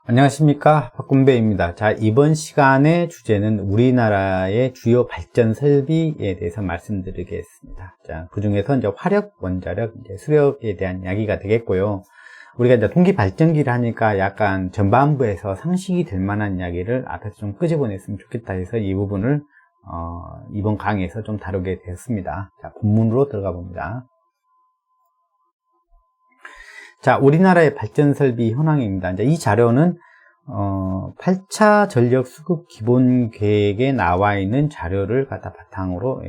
안녕하십니까, 박군배입니다. 자, 이번 시간의 주제는 우리나라의 주요 발전 설비에 대해서 말씀드리겠습니다. 자, 그 중에서 이제 화력, 원자력, 이제 수력에 대한 이야기가 되겠고요. 우리가 이제 동기 발전기를 하니까 약간 전반부에서 상식이 될 만한 이야기를 앞에서 좀 끄집어냈으면 좋겠다 해서 이 부분을 이번 강의에서 좀 다루게 되었습니다. 자, 본문으로 들어가 봅니다. 자, 우리나라의 발전 설비 현황입니다. 이제 이 자료는 8차 전력 수급 기본 계획에 나와 있는 자료를 갖다 바탕으로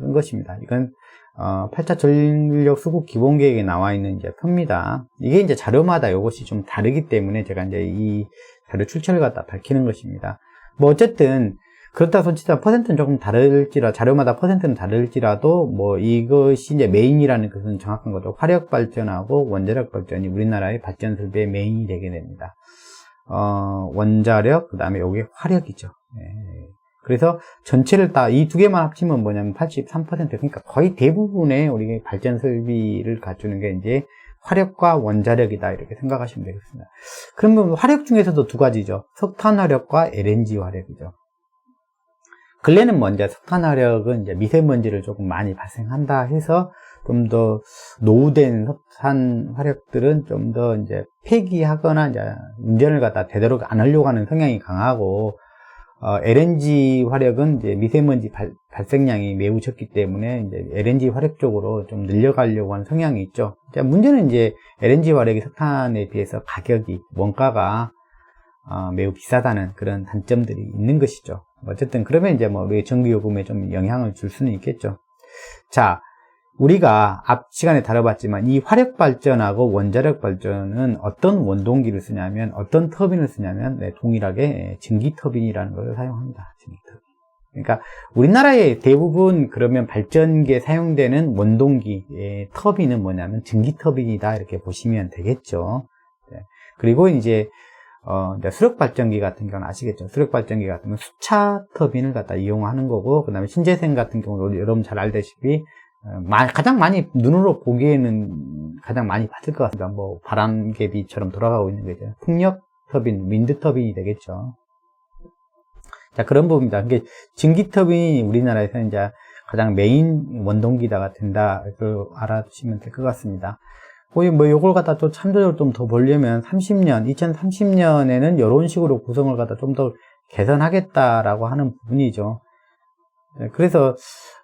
쓴 것입니다. 이건 8차 전력 수급 기본 계획에 나와 있는 이제 표입니다. 이게 이제 자료마다 이것이 좀 다르기 때문에 제가 이제 이 자료 출처를 갖다 밝히는 것입니다. 뭐 어쨌든 그렇다 손치다 퍼센트는 조금 다를지라 자료마다 퍼센트는 다를지라도 뭐 이것이 이제 메인이라는 것은 정확한 거죠. 화력 발전하고 원자력 발전이 우리나라의 발전 설비의 메인이 되게 됩니다. 원자력 그다음에 요게 화력이죠. 그래서 전체를 다 이 두 개만 합치면 뭐냐면 83% 그러니까 거의 대부분의 우리 발전 설비를 갖추는 게 이제 화력과 원자력이다 이렇게 생각하시면 되겠습니다. 그러면 화력 중에서도 두 가지죠. 석탄 화력과 LNG 화력이죠. 근래는 먼저 석탄 화력은 이제 미세먼지를 조금 많이 발생한다 해서 좀 더 노후된 석탄 화력들은 좀 더 이제 폐기하거나 이제 운전을 갖다 되도록 안 하려고 하는 성향이 강하고, LNG 화력은 이제 미세먼지 발생량이 매우 적기 때문에 이제 LNG 화력 쪽으로 좀 늘려가려고 하는 성향이 있죠. 자, 문제는 이제 LNG 화력이 석탄에 비해서 가격이, 원가가 매우 비싸다는 그런 단점들이 있는 것이죠. 어쨌든 그러면 이제 뭐 우리 전기요금에 좀 영향을 줄 수는 있겠죠. 자, 우리가 앞 시간에 다뤄봤지만 이 화력 발전하고 원자력 발전은 어떤 원동기를 쓰냐면, 어떤 터빈을 쓰냐면 동일하게 전기 터빈이라는 것을 사용합니다. 전기 터빈. 그러니까 우리나라의 대부분 그러면 발전기에 사용되는 원동기의 터빈은 뭐냐면 전기 터빈이다 이렇게 보시면 되겠죠. 그리고 이제 수력 발전기 같은 경우는 아시겠죠? 수력 발전기 같은 경우는 수차 터빈을 갖다 이용하는 거고, 그 다음에 신재생 같은 경우도 여러분 잘 알다시피 가장 많이 눈으로 보기에는 가장 많이 봤을 것 같습니다. 뭐 바람개비처럼 돌아가고 있는 거죠. 풍력 터빈, 윈드 터빈이 되겠죠. 자, 그런 부분입니다. 이게 전기 터빈이 우리나라에서 이제 가장 메인 원동기다가 된다. 그걸 알아두시면 될 것 같습니다. 뭐 요걸 갖다 또 참조적으로 좀 더 보려면 2030년에는 이런 식으로 구성을 갖다 좀 더 개선하겠다라고 하는 부분이죠. 그래서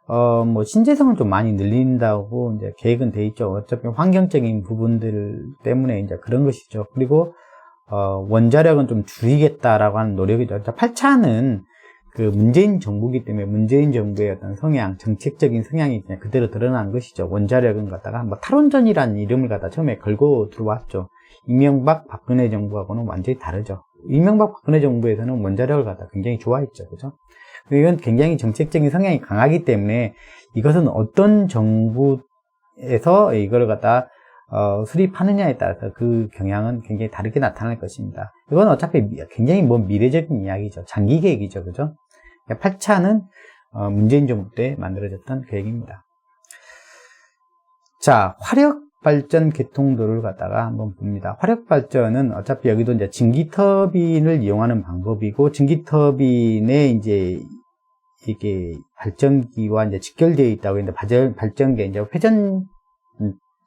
뭐 신재생을 좀 많이 늘린다고 이제 계획은 돼 있죠. 어차피 환경적인 부분들 때문에 이제 그런 것이죠. 그리고 원자력은 좀 줄이겠다라고 하는 노력이죠. 8차는 그 문재인 정부이기 때문에 문재인 정부의 어떤 성향, 정책적인 성향이 그냥 그대로 드러난 것이죠. 원자력은 갖다가 뭐 탈원전이라는 이름을 갖다 처음에 걸고 들어왔죠. 이명박, 박근혜 정부하고는 완전히 다르죠. 이명박, 박근혜 정부에서는 원자력을 갖다 굉장히 좋아했죠. 그죠? 이건 굉장히 정책적인 성향이 강하기 때문에 이것은 어떤 정부에서 이걸 갖다 수립하느냐에 따라서 그 경향은 굉장히 다르게 나타날 것입니다. 이건 어차피 굉장히 미래적인 이야기죠. 장기 계획이죠. 그죠? 8차는 문재인 정부 때 만들어졌던 계획입니다. 자, 화력 발전 계통도를 갖다가 한번 봅니다. 화력 발전은 어차피 여기도 이제 전기 터빈을 이용하는 방법이고, 전기 터빈에 이제 이게 발전기와 이제 직결되어 있다고 했는데, 발전기에 이제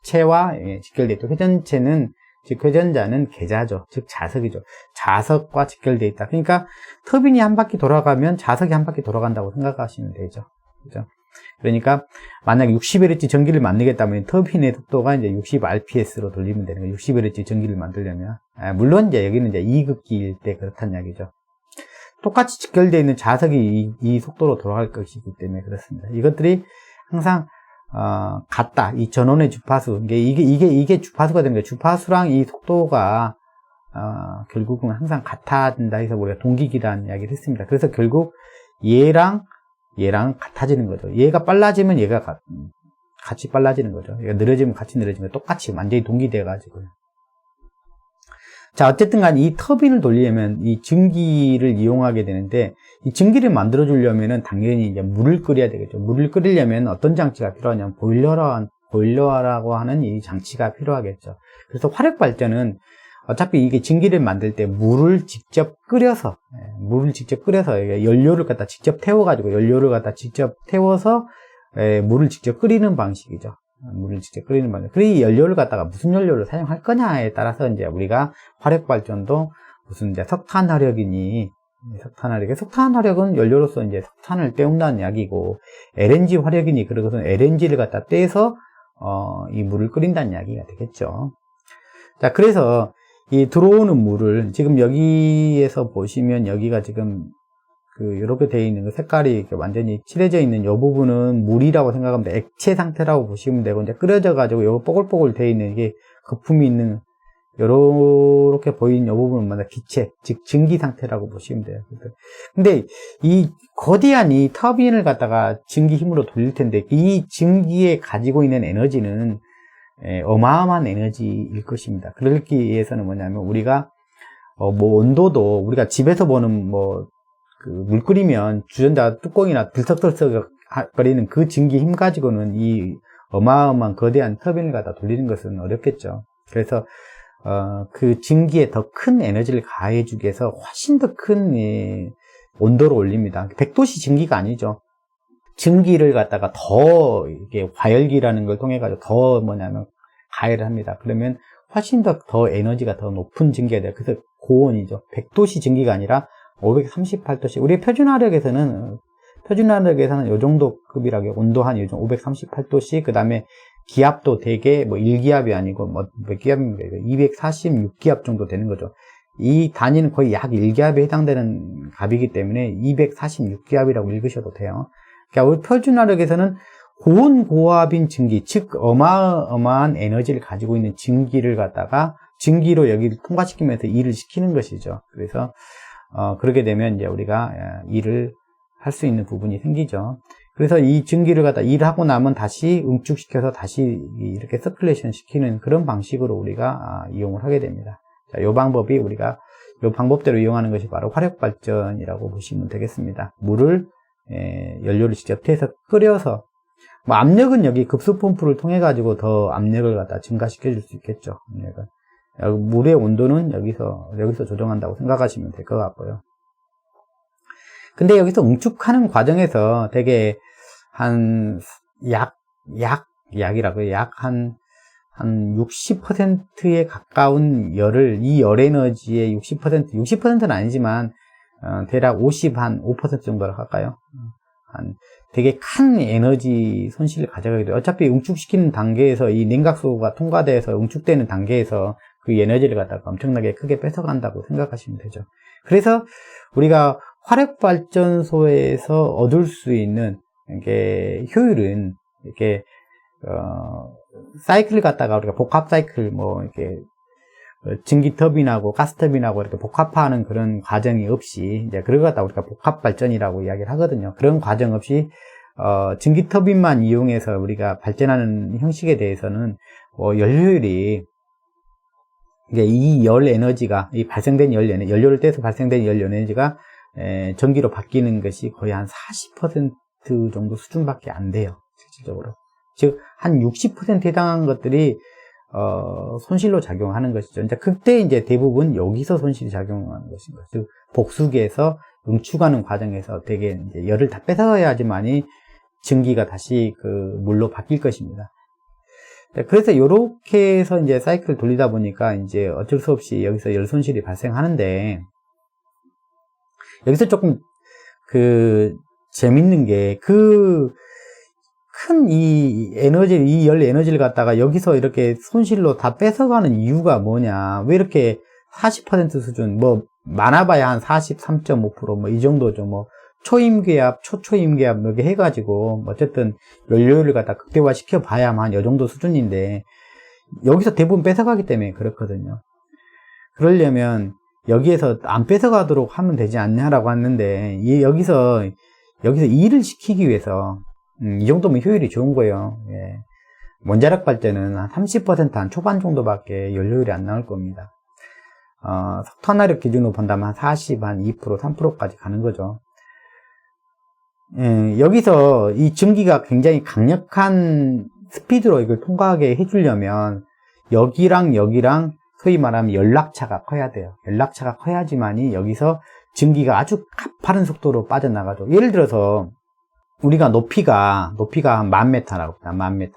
회전체와 직결되어 있고, 회전체는 즉 회전자는 계자죠. 즉 자석이죠. 자석과 직결되어 있다. 그러니까 터빈이 한 바퀴 돌아가면 자석이 한 바퀴 돌아간다고 생각하시면 되죠. 그죠? 그러니까 만약 60Hz 전기를 만들겠다면 터빈의 속도가 이제 60rps로 돌리면 되는 거예요. 60Hz 전기를 만들려면. 물론 이제 여기는 이제 2급기일 때 그렇다는 이야기죠. 똑같이 직결되어 있는 자석이 이 속도로 돌아갈 것이기 때문에 그렇습니다. 이것들이 항상 같다. 이 전원의 주파수. 이게 주파수가 되는 거예요. 주파수랑 이 속도가 결국은 항상 같아진다 해서 우리가 동기기라는 이야기를 했습니다. 그래서 결국 얘랑 같아지는 거죠. 얘가 빨라지면 얘가 같이 빨라지는 거죠. 얘가 느려지면 같이 느려지는 거죠. 똑같이 완전히 동기돼가지고요. 자, 어쨌든 간 이 터빈을 돌리려면 이 전기를 이용하게 되는데, 이 전기를 만들어주려면은 당연히 이제 물을 끓여야 되겠죠. 물을 끓이려면 어떤 장치가 필요하냐면 보일러라고 하는 이 장치가 필요하겠죠. 그래서 화력 발전은 어차피 이게 증기를 만들 때 물을 직접 끓여서 연료를 갖다 직접 태워가지고 연료를 갖다 직접 태워서 물을 직접 끓이는 방식이죠. 물을 직접 끓이는 방식. 그리고 이 연료를 갖다가 무슨 연료를 사용할 거냐에 따라서 이제 우리가 화력 발전도 무슨 이제 석탄 화력이니 석탄 화력은 연료로서 이제 석탄을 때운다는 이야기고, LNG 화력이니 그것은 LNG를 갖다 떼서 이 물을 끓인다는 이야기가 되겠죠. 자, 그래서 이 들어오는 물을 지금 여기에서 보시면 여기가 지금 이렇게 되어 있는 그 색깔이 이렇게 완전히 칠해져 있는 이 부분은 물이라고 생각하면 돼. 액체 상태라고 보시면 되고, 이제 끓여져 가지고 요 뽀글뽀글 되어 있는 이게 거품이 있는 요렇게 보이는 이 부분은 기체, 즉 증기 상태라고 보시면 돼요. 근데 이 거대한 이 터빈을 갖다가 증기 힘으로 돌릴 텐데, 이 증기에 가지고 있는 에너지는 어마어마한 에너지일 것입니다. 그러기 위해서는 뭐냐면 우리가 뭐 온도도 우리가 집에서 보는 물 끓이면 주전자 뚜껑이나 들썩들썩 거리는 그 증기 힘 가지고는 이 어마어마한 거대한 터빈을 갖다 돌리는 것은 어렵겠죠. 그래서 그 증기에 더 큰 에너지를 가해주기 위해서 훨씬 더 큰 온도를 올립니다. 100도씨 증기가 아니죠. 증기를 갖다가 더 이게 과열기라는 걸 통해 가지고 더 가열을 합니다. 그러면 훨씬 더 에너지가 더 높은 증기가 돼요. 그래서 고온이죠. 100도씨 증기가 아니라 538도씨. 우리 표준화력에서는 요 정도 급이라고, 온도 한 요즘 538도씨. 그 다음에 기압도 되게 1기압이 아니고 몇 기압입니까? 246기압 정도 되는 거죠. 이 단위는 거의 약 1기압에 해당되는 값이기 때문에 246기압이라고 읽으셔도 돼요. 그러니까 우리 표준화력에서는 고온고압인 증기, 즉 어마어마한 에너지를 가지고 있는 증기를 갖다가 증기로 여기를 통과시키면서 일을 시키는 것이죠. 그래서 그렇게 되면 이제 우리가 일을 할 수 있는 부분이 생기죠. 그래서 이 증기를 갖다 일을 하고 나면 다시 응축시켜서 다시 이렇게 서큘레이션 시키는 그런 방식으로 우리가 이용을 하게 됩니다. 자, 요 방법대로 이용하는 것이 바로 화력 발전이라고 보시면 되겠습니다. 물을 연료를 직접 태워서 끓여서, 압력은 여기 급수 펌프를 통해 가지고 더 압력을 갖다 증가시켜 줄 수 있겠죠. 물의 온도는 여기서 조정한다고 생각하시면 될 것 같고요. 근데 여기서 응축하는 과정에서 되게 약 60%에 가까운 이 열 에너지의 60%는 아니지만, 대략 5% 정도를 할까요? 되게 큰 에너지 손실을 가져가게 돼요. 어차피 응축시키는 단계에서 이 냉각수가 통과돼서 응축되는 단계에서 그 에너지를 갖다가 엄청나게 크게 뺏어간다고 생각하시면 되죠. 그래서 우리가 화력발전소에서 얻을 수 있는 효율은 사이클을 갖다가 우리가 복합 사이클, 증기 터빈하고 가스 터빈하고 이렇게 복합화하는 그런 과정이 없이, 이제 그걸 갖다 우리가 복합 발전이라고 이야기를 하거든요. 그런 과정 없이 증기 터빈만 이용해서 우리가 발전하는 형식에 대해서는 연료율이, 이 열 에너지가, 이 발생된 연료를 떼서 발생된 열 에너지가 전기로 바뀌는 것이 거의 한 40% 정도 수준밖에 안 돼요, 실질적으로. 즉 한 60%에 해당한 것들이 손실로 작용하는 것이죠. 이제 그때 이제 대부분 여기서 손실이 작용하는 것인 거죠. 즉 복수기에서 응축하는 과정에서 되게 이제 열을 다 뺏어야지만이 증기가 다시 그 물로 바뀔 것입니다. 그래서 이렇게 해서 이제 사이클을 돌리다 보니까 이제 어쩔 수 없이 여기서 열 손실이 발생하는데, 여기서 조금 재밌는 게 큰 이 열 에너지를 갖다가 여기서 이렇게 손실로 다 뺏어가는 이유가 뭐냐. 왜 이렇게 40% 수준, 많아봐야 한 43.5%, 이 정도죠. 초임계압, 초초임계압, 이렇게 해가지고, 어쨌든 연료를 갖다 극대화 시켜봐야만 이 정도 수준인데, 여기서 대부분 뺏어가기 때문에 그렇거든요. 그러려면, 여기에서 안 뺏어가도록 하면 되지 않냐라고 하는데, 여기서 일을 시키기 위해서, 이 정도면 효율이 좋은 거예요. 예. 원자력 발전은 한 30% 한 초반 정도밖에 연료율이 안 나올 겁니다. 석탄화력 기준으로 본다면 한 40, 한 2%, 3%까지 가는 거죠. 예, 여기서 이 증기가 굉장히 강력한 스피드로 이걸 통과하게 해주려면 여기랑 소위 말하면 연락차가 커야 돼요. 연락차가 커야지만이 여기서 증기가 아주 가파른 속도로 빠져나가죠. 예를 들어서 우리가 높이가 한 1000m라고 합니다. 1000m.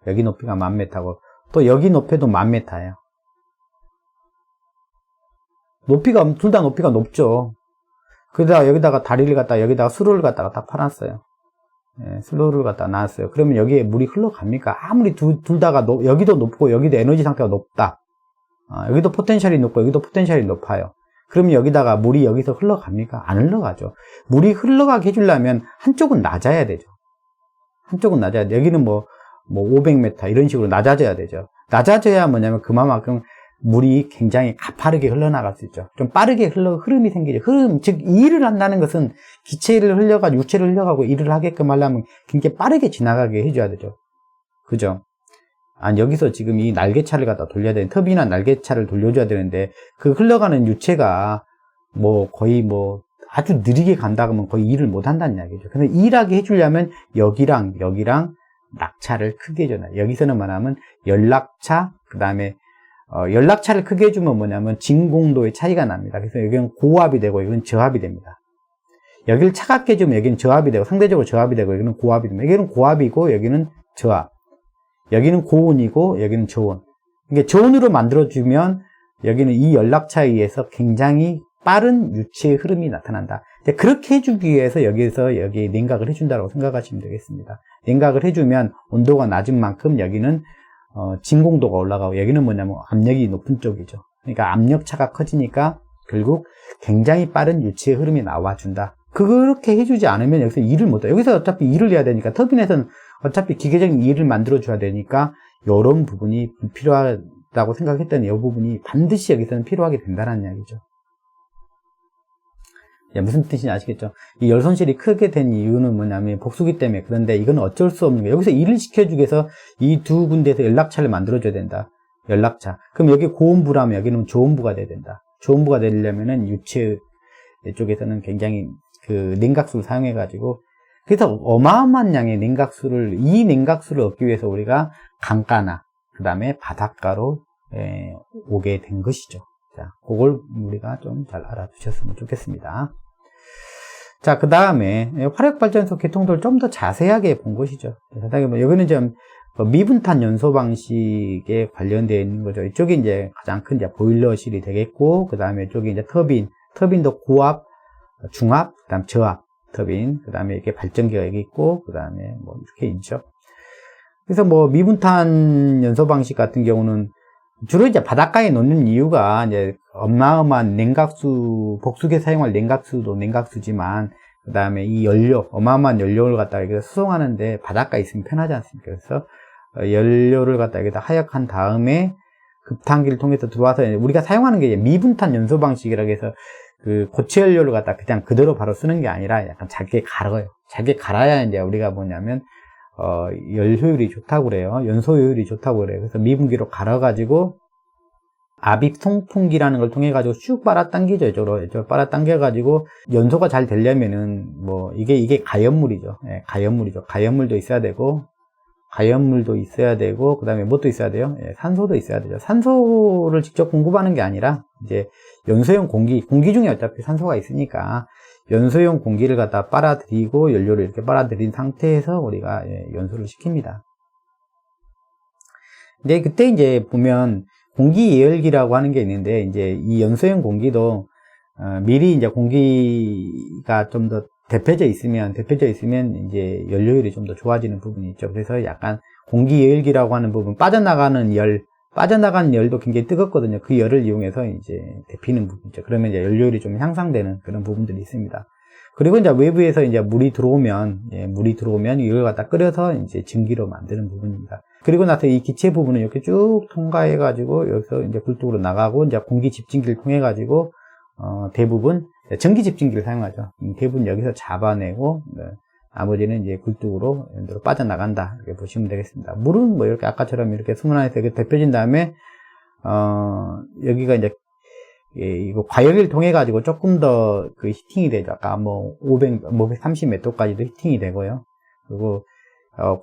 여기 높이가 1000m고 또 여기 높이도 1000m예요. 둘 다 높이가 높죠. 그러다가 여기다가 다리를 갖다가 여기다가 수로를 갖다가 딱 파놨어요. 예, 슬로우를 갖다 놨어요. 그러면 여기에 물이 흘러갑니까? 아무리 둘 다가 여기도 높고 여기도 에너지 상태가 높다. 여기도 포텐셜이 높고 여기도 포텐셜이 높아요. 그러면 여기다가 물이 여기서 흘러갑니까? 안 흘러가죠. 물이 흘러가게 해주려면 한쪽은 낮아야 되죠. 한쪽은 낮아야 돼. 여기는 뭐 500m 이런 식으로 낮아져야 되죠. 낮아져야 뭐냐면 그만큼 물이 굉장히 가파르게 흘러나갈 수 있죠. 좀 빠르게 흐름이 생기죠. 즉, 이 일을 한다는 것은 기체를 흘려가지고, 유체를 흘려가고 일을 하게끔 하려면 굉장히 빠르게 지나가게 해줘야 되죠. 그죠? 여기서 지금 이 날개차를 갖다 돌려야 되는, 터빈한 날개차를 돌려줘야 되는데, 그 흘러가는 유체가 거의 아주 느리게 간다 그러면 거의 일을 못 한다는 이야기죠. 근데 일하게 해주려면 여기랑 낙차를 크게 해줘요. 여기서는 말하면 연락차, 그 다음에 연락차를 크게 해주면 뭐냐면 진공도의 차이가 납니다. 그래서 여기는 고압이 되고 여기는 저압이 됩니다. 여기를 차갑게 해주면 여기는 저압이 되고 상대적으로 저압이 되고 여기는 고압이 됩니다. 여기는 고압이고 여기는 저압. 여기는 고온이고 여기는 저온. 이게 저온으로 만들어주면 여기는 이 연락차에 의해서 굉장히 빠른 유체의 흐름이 나타난다. 그렇게 해주기 위해서 여기에 냉각을 해준다고 생각하시면 되겠습니다. 냉각을 해주면 온도가 낮은 만큼 여기는 진공도가 올라가고 여기는 뭐냐면 압력이 높은 쪽이죠. 그러니까 압력차가 커지니까 결국 굉장히 빠른 유체의 흐름이 나와준다. 그렇게 해주지 않으면 여기서 일을 못해요. 여기서 어차피 일을 해야 되니까 터빈에서는 어차피 기계적인 일을 만들어줘야 되니까 이런 부분이 필요하다고 생각했더니 이 부분이 반드시 여기서는 필요하게 된다는 이야기죠. 무슨 뜻인지 아시겠죠? 이 열 손실이 크게 된 이유는 뭐냐면 복수기 때문에. 그런데 이건 어쩔 수 없는 거예요. 여기서 일을 시켜주기 위해서 이 두 군데에서 연락차를 만들어줘야 된다. 연락차. 그럼 여기 고온부라면 여기는 저온부가 돼야 된다. 저온부가 되려면은 유체 쪽에서는 굉장히 그 냉각수를 사용해가지고 그래서 어마어마한 양의 이 냉각수를 얻기 위해서 우리가 강가나 그 다음에 바닷가로 오게 된 것이죠. 자, 그걸 우리가 좀 잘 알아두셨으면 좋겠습니다. 자, 그 다음에 화력발전소 개통도를 좀 더 자세하게 본 것이죠. 여기는 좀 미분탄 연소 방식에 관련되어 있는 거죠. 이쪽이 이제 가장 큰 보일러실이 되겠고, 그 다음에 이쪽이 이제 터빈도 고압, 중압, 그 다음 저압 터빈, 그 다음에 이렇게 발전기가 여기 있고, 그 다음에 이렇게 있죠. 그래서 미분탄 연소 방식 같은 경우는 주로 이제 바닷가에 놓는 이유가 이제 어마어마한 냉각수, 복수기에 사용할 냉각수도 냉각수지만, 그 다음에 이 어마어마한 연료를 갖다가 여기다 수송하는데 바닷가에 있으면 편하지 않습니까? 그래서 연료를 갖다가 여기다 하역한 다음에 급탄기를 통해서 들어와서 우리가 사용하는 게 미분탄 연소 방식이라고 해서 그 고체 연료를 갖다 그냥 그대로 바로 쓰는 게 아니라 약간 잘게 갈아요. 잘게 갈아야 이제 우리가 뭐냐면 열 효율이 좋다고 그래요. 연소 효율이 좋다고 그래요. 그래서 미분기로 갈아가지고 압입 송풍기라는 걸 통해 가지고 쭉 빨아당기죠. 이쪽으로 빨아당겨가지고 연소가 잘 되려면은 이게 가연물이죠. 가연물이죠. 가연물도 있어야 되고 그 다음에 뭣도 있어야 돼요? 산소도 있어야 되죠. 산소를 직접 공급하는 게 아니라 이제 연소용 공기 중에 어차피 산소가 있으니까 연소용 공기를 갖다 빨아들이고 연료를 이렇게 빨아들인 상태에서 우리가 연소를 시킵니다. 근데 그때 이제 보면 공기 예열기라고 하는 게 있는데 이제 이 연소용 공기도 미리 이제 공기가 좀 더 데펴져 있으면 이제 연료율이 좀 더 좋아지는 부분이 있죠. 그래서 약간 공기 예열기라고 하는 부분 빠져나가는 열도 굉장히 뜨겁거든요. 그 열을 이용해서 이제 데피는 부분이죠. 그러면 이제 연료율이 좀 향상되는 그런 부분들이 있습니다. 그리고 이제 외부에서 이제 물이 들어오면 이걸 갖다 끓여서 이제 증기로 만드는 부분입니다. 그리고 나서 이 기체 부분은 이렇게 쭉 통과해가지고 여기서 이제 굴뚝으로 나가고 이제 공기 집진기를 통해가지고 대부분 전기 집진기를 사용하죠. 대부분 여기서 잡아내고 나머지는 이제 굴뚝으로 빠져나간다 이렇게 보시면 되겠습니다. 물은 이렇게 아까처럼 이렇게 수문 안에서 이렇게 데펴진 다음에 여기가 이제 이거 과열을 통해 가지고 조금 더 그 히팅이 되죠. 아까 530 몇 도까지도 히팅이 되고요. 그리고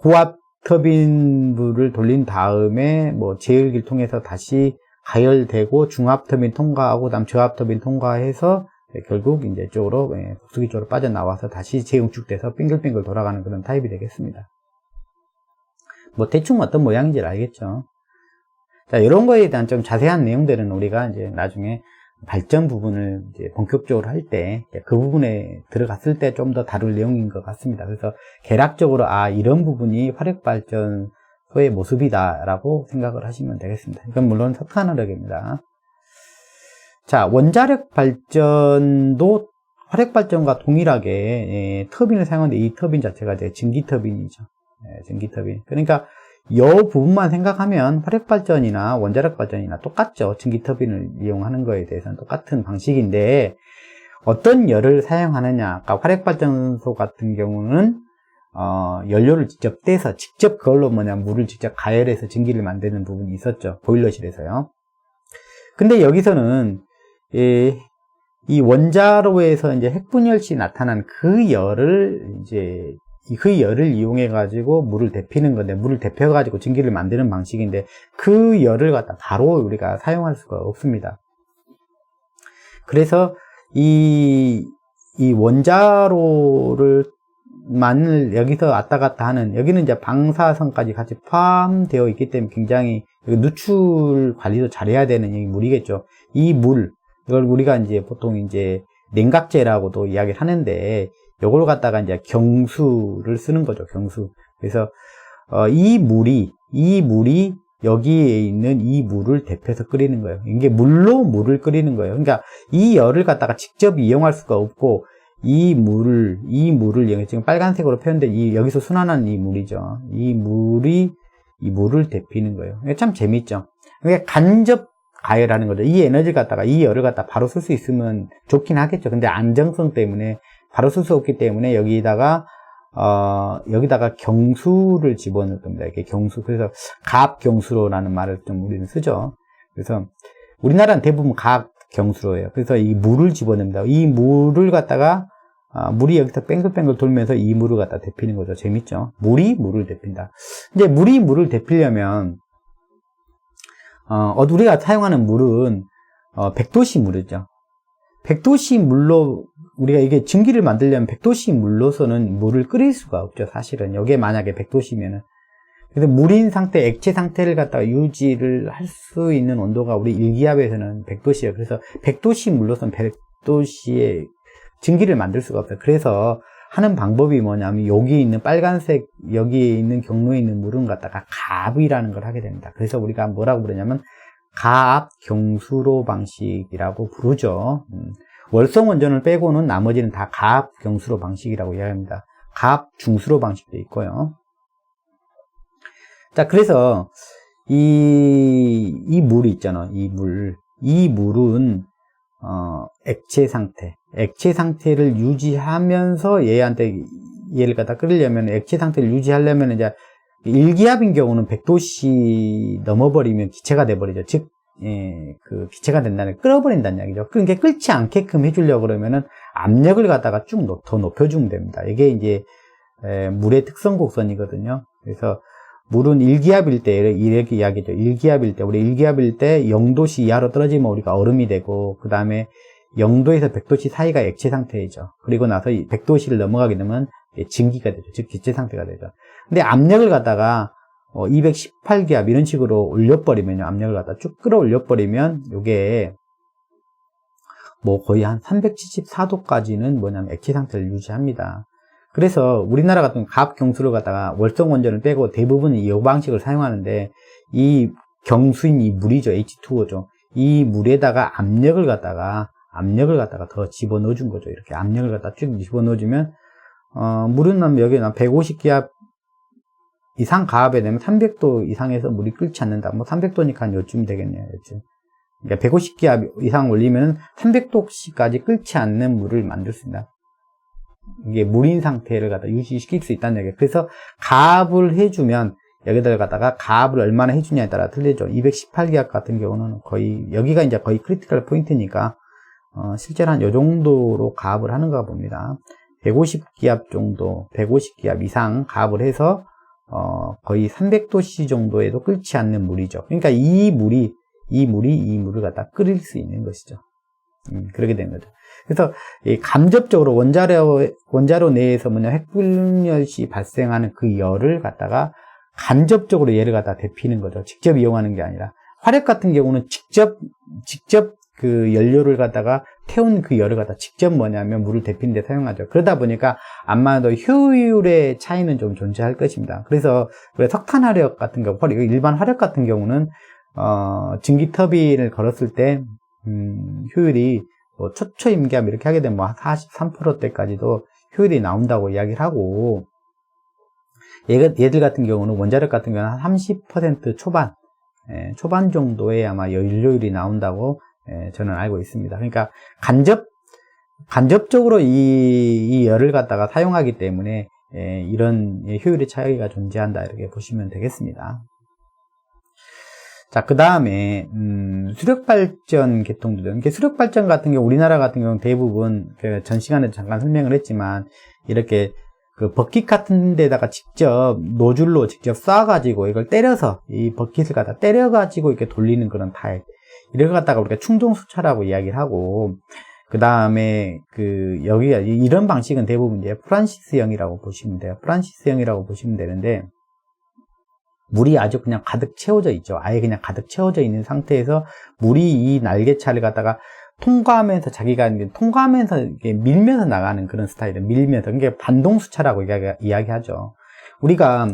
고압 터빈부를 돌린 다음에 제열기를 통해서 다시 가열되고 중압터빈 통과하고 그다음 저압터빈 통과해서 결국 이제 이쪽으로 독수기 쪽으로 빠져나와서 다시 재응축돼서 빙글빙글 돌아가는 그런 타입이 되겠습니다. 뭐 대충 어떤 모양인지 알겠죠. 자, 이런 거에 대한 좀 자세한 내용들은 우리가 이제 나중에 발전 부분을 이제 본격적으로 할 때 그 부분에 들어갔을 때 좀 더 다룰 내용인 것 같습니다. 그래서 개략적으로 이런 부분이 화력발전소의 모습이다라고 생각을 하시면 되겠습니다. 이건 물론 석탄 화력입니다. 자, 원자력 발전도 화력 발전과 동일하게 터빈을 사용하는데 이 터빈 자체가 이제 전기 터빈이죠. 전기 터빈. 그러니까 이 부분만 생각하면 화력 발전이나 원자력 발전이나 똑같죠. 전기 터빈을 이용하는 거에 대해서는 똑같은 방식인데 어떤 열을 사용하느냐. 아까 화력 발전소 같은 경우는 연료를 직접 떼서 직접 그걸로 물을 직접 가열해서 전기를 만드는 부분이 있었죠. 보일러실에서요. 근데 여기서는 이 원자로에서 이제 핵분열 시 나타난 그 열을 이용해 가지고 물을 데피는 건데, 물을 데펴 가지고 전기를 만드는 방식인데 그 열을 갖다 바로 우리가 사용할 수가 없습니다. 그래서 이 원자로를 여기서 왔다 갔다 하는, 여기는 이제 방사선까지 같이 포함되어 있기 때문에 굉장히 누출 관리도 잘해야 되는 이 물이겠죠. 이 물, 이걸 우리가 이제 보통 이제 냉각제라고도 이야기를 하는데, 요걸 갖다가 이제 경수를 쓰는 거죠, 경수. 그래서, 이 물이 여기에 있는 이 물을 데펴서 끓이는 거예요. 이게 물로 물을 끓이는 거예요. 그러니까 이 열을 갖다가 직접 이용할 수가 없고, 이 물을 지금 빨간색으로 표현된 여기서 순환하는 이 물이죠. 이 물을 데피는 거예요. 이게 참 재밌죠. 그러니까 간접 가열하는 거죠. 이 에너지를 갖다가, 이 열을 갖다 바로 쓸 수 있으면 좋긴 하겠죠. 근데 안정성 때문에 바로 쓸 수 없기 때문에 여기다가 경수를 집어넣을 겁니다. 이게 경수. 그래서 가압경수로라는 말을 좀 우리는 쓰죠. 그래서 우리나라는 대부분 가압경수로 해요. 그래서 이 물을 집어넣습니다. 이 물을 갖다가 물이 여기서 뺑글뺑글 돌면서 이 물을 갖다 데피는 거죠. 재밌죠? 물이 물을 데핀다. 이제 물이 물을 데피려면 우리가 사용하는 물은 100도씨 물이죠. 100도씨 물로 우리가 이게 전기를 만들려면 100도씨 물로서는 물을 끓일 수가 없죠. 사실은 여기에 만약에 100도씨면은, 그래서 물인 상태, 액체 상태를 갖다가 유지를 할 수 있는 온도가 우리 일기압에서는 100도씨예요. 그래서 100도씨 물로서는 100도씨의 전기를 만들 수가 없어요. 그래서 하는 방법이 뭐냐면 여기 있는 빨간색, 여기에 있는 경로에 있는 물은 갖다가 가압이라는 걸 하게 됩니다. 그래서 우리가 뭐라고 부르냐면 가압 경수로 방식이라고 부르죠. 월성 원전을 빼고는 나머지는 다 가압 경수로 방식이라고 이야기합니다. 가압 중수로 방식도 있고요. 자, 그래서 이 물이 있잖아. 이 물은 액체 상태를 유지하면서 얘를 갖다 끓이려면, 액체 상태를 유지하려면 이제 일기압인 경우는 100도씨 넘어버리면 기체가 돼버리죠. 즉, 그 기체가 된다는, 끓어버린다는 이야기죠. 그러니까 끓지 않게끔 해주려고 그러면은 압력을 갖다가 쭉 더 높여주면 됩니다. 이게 이제 물의 특성 곡선이거든요. 그래서 물은 일기압일 때, 이렇게 이야기죠. 우리 일기압일 때 0도씨 이하로 떨어지면 우리가 얼음이 되고, 그 다음에 0도에서 100도씨 사이가 액체 상태이죠. 그리고 나서 100도씨를 넘어가게 되면 증기가 되죠. 즉 기체 상태가 되죠. 근데 압력을 갖다가 218기압 이런 식으로 올려버리면요, 압력을 갖다 쭉 끌어올려버리면 요게 뭐 거의 한 374도까지는 뭐냐면 액체 상태를 유지합니다. 그래서 우리나라 같은 가압 경수를 갖다가 월성 원전을 빼고 대부분 이 방식을 사용하는데, 이 경수인 이 물이죠, H2O죠. 이 물에다가 압력을 갖다가 더 집어넣어 준 거죠. 이렇게 압력을 갖다 쭉 집어넣어 주면 물은 여기 150기압 이상 가압에 되면 300도 이상에서 물이 끓지 않는다. 뭐 300도니까 한 요쯤 되겠네요. 요쯤. 그러니까 150기압 이상 올리면 300도까지 끓지 않는 물을 만들 수 있다. 이게 물인 상태를 갖다 유지시킬 수 있다는 얘기예요. 그래서 가압을 해주면, 여기다가 갖다가 가압을 얼마나 해주냐에 따라 틀리죠. 218기압 같은 경우는 거의, 여기가 이제 거의 크리티컬 포인트니까 실제로 한 요 정도로 가압을 하는가 봅니다. 150기압 정도, 150기압 이상 가압을 해서 거의 300도씨 정도에도 끓지 않는 물이죠. 그러니까 이 물이 이 물을 갖다 끓일 수 있는 것이죠. 그렇게 되는 거죠. 그래서 이 간접적으로 원자로 내에서 핵분열시 발생하는 그 열을 갖다가 간접적으로 얘를 갖다 데피는 거죠. 직접 이용하는 게 아니라. 화력 같은 경우는 직접 그 연료를 갖다가 태운 그 열을 갖다 직접 물을 데피는 데 사용하죠. 그러다 보니까 아마도 효율의 차이는 좀 존재할 것입니다. 그래서 석탄 화력 같은 경우, 일반 화력 같은 경우는 증기 터빈을 걸었을 때 효율이 초초 임기압 이렇게 하게 되면 43%대까지도 효율이 나온다고 이야기를 하고, 얘들 같은 경우는 원자력 같은 경우는 한 30% 초반 정도의 아마 연료율이 나온다고 저는 알고 있습니다. 그러니까 간접적으로 이 열을 갖다가 사용하기 때문에 이런 효율의 차이가 존재한다, 이렇게 보시면 되겠습니다. 자, 그 다음에 수력발전 계통들은, 수력발전 같은 경우 우리나라 같은 경우는 대부분 전 시간에 잠깐 설명을 했지만 이렇게 그 버킷 같은 데다가 직접 노즐로 직접 쏴가지고 이걸 때려서 이 버킷을 갖다 때려가지고 이렇게 돌리는 그런 타입, 이걸 갖다가 우리가 충동수차라고 이야기를 하고, 그 다음에 여기가 이런 방식은 대부분 이제 프란시스형이라고 보시면 돼요. 프란시스형이라고 보시면 되는데, 물이 아주 그냥 가득 채워져 있죠. 아예 그냥 가득 채워져 있는 상태에서 물이 이 날개차를 갖다가 통과하면서 통과하면서 이렇게 밀면서 나가는 그런 스타일을 밀면서, 그게 반동수차라고 이야기하죠. 우리가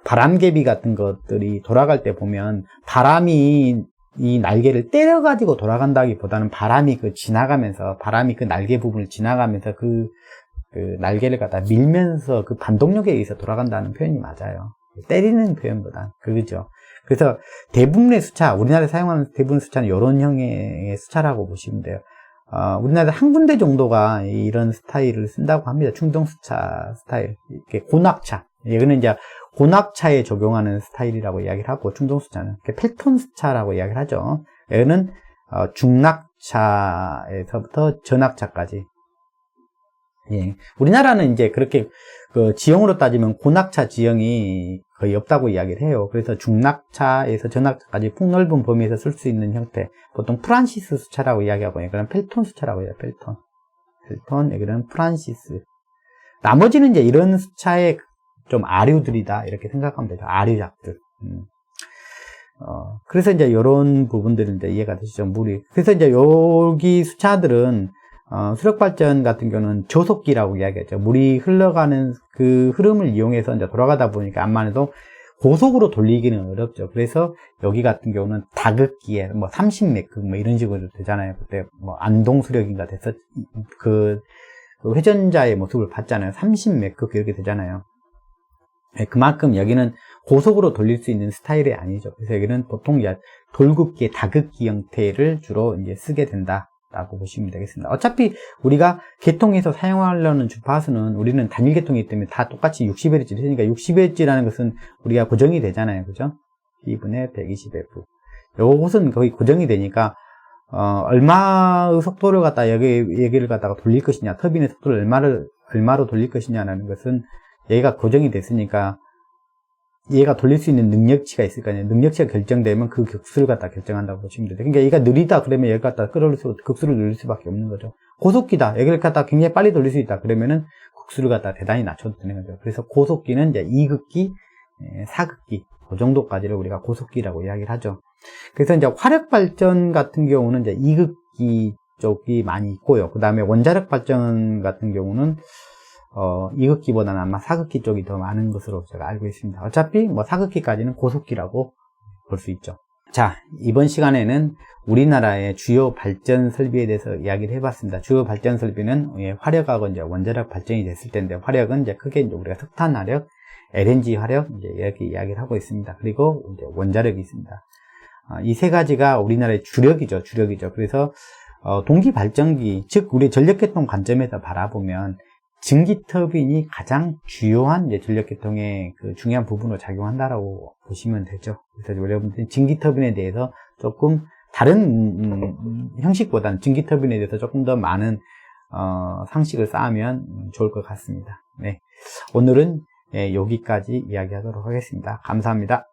바람개비 같은 것들이 돌아갈 때 보면 바람이 이 날개를 때려가지고 돌아간다기보다는 바람이 그 날개 부분을 지나가면서 그 날개를 갖다 밀면서 그 반동력에 의해서 돌아간다는 표현이 맞아요. 때리는 표현보다. 그죠? 그래서 대부분의 수차, 우리나라에 사용하는 대부분 수차는 이런 형의 수차라고 보시면 돼요. 우리나라에 한 군데 정도가 이런 스타일을 쓴다고 합니다. 충동수차 스타일. 이렇게 고낙차. 이거는 이제 고낙차에 적용하는 스타일이라고 이야기를 하고, 충동수차는 펠톤 수차라고 이야기를 하죠. 이거는 중낙차에서부터 저낙차까지. 예. 우리나라는 이제 그렇게 지형으로 따지면 고낙차 지형이 거의 없다고 이야기를 해요. 그래서 중낙차에서 저낙차까지 폭넓은 범위에서 쓸 수 있는 형태, 보통 프란시스 수차라고 이야기하고, 그런 펠톤 수차라고 해요. 펠톤, 여기는 프란시스. 나머지는 이제 이런 수차의 좀 아류들이다, 이렇게 생각하면 되죠. 아류작들. 그래서 이제 이런 부분들은 이제 이해가 되시죠. 그래서 이제 여기 수차들은 수력발전 같은 경우는 저속기라고 이야기하죠. 물이 흘러가는 그 흐름을 이용해서 이제 돌아가다 보니까 암만 해도 고속으로 돌리기는 어렵죠. 그래서 여기 같은 경우는 다극기에 30매크 이런 식으로 되잖아요. 그때 안동수력인가 돼서 그 회전자의 모습을 봤잖아요. 30매크 이렇게 되잖아요. 그만큼 여기는 고속으로 돌릴 수 있는 스타일이 아니죠. 그래서 여기는 보통 돌극기의 다극기 형태를 주로 이제 쓰게 된다라고 보시면 되겠습니다. 어차피 우리가 개통해서 사용하려는 주파수는 우리는 단일 개통이기 때문에 다 똑같이 60Hz 그러니까 60Hz라는 것은 우리가 고정이 되잖아요. 그죠? P분의 120F. 요것은 거의 고정이 되니까 얼마의 속도를 갖다 여기를 갖다가 돌릴 것이냐, 터빈의 속도를 얼마로 돌릴 것이냐라는 것은 얘가 고정이 됐으니까 얘가 돌릴 수 있는 능력치가 있을 거 아니에요. 능력치가 결정되면 그 극수를 갖다 결정한다고 보시면 돼요. 그러니까 얘가 느리다 그러면 얘를 갖다 끌어올릴 수, 극수를 늘릴 수밖에 없는 거죠. 고속기다, 얘를 갖다 굉장히 빨리 돌릴 수 있다 그러면은 극수를 갖다 대단히 낮춰도 되는 거죠. 그래서 고속기는 이제 2극기, 4극기 그 정도까지를 우리가 고속기라고 이야기를 하죠. 그래서 이제 화력 발전 같은 경우는 이제 2극기 쪽이 많이 있고요. 그 다음에 원자력 발전 같은 경우는 2극기보다는 아마 4극기 쪽이 더 많은 것으로 제가 알고 있습니다. 어차피 4극기까지는 고속기라고 볼 수 있죠. 자, 이번 시간에는 우리나라의 주요 발전 설비에 대해서 이야기를 해봤습니다. 주요 발전 설비는 화력하고 이제 원자력 발전이 됐을 텐데, 화력은 이제 크게 이제 우리가 석탄 화력, LNG 화력 이제 이렇게 이야기를 하고 있습니다. 그리고 이제 원자력이 있습니다. 이 세 가지가 우리나라의 주력이죠. 그래서 동기 발전기, 즉 우리 전력계통 관점에서 바라보면 증기 터빈이 가장 주요한 전력계통의 그 중요한 부분으로 작용한다라고 보시면 되죠. 그래서 여러분들이 증기 터빈에 대해서 조금 다른 형식보다는 증기 터빈에 대해서 조금 더 많은 상식을 쌓으면 좋을 것 같습니다. 네, 오늘은 여기까지 이야기하도록 하겠습니다. 감사합니다.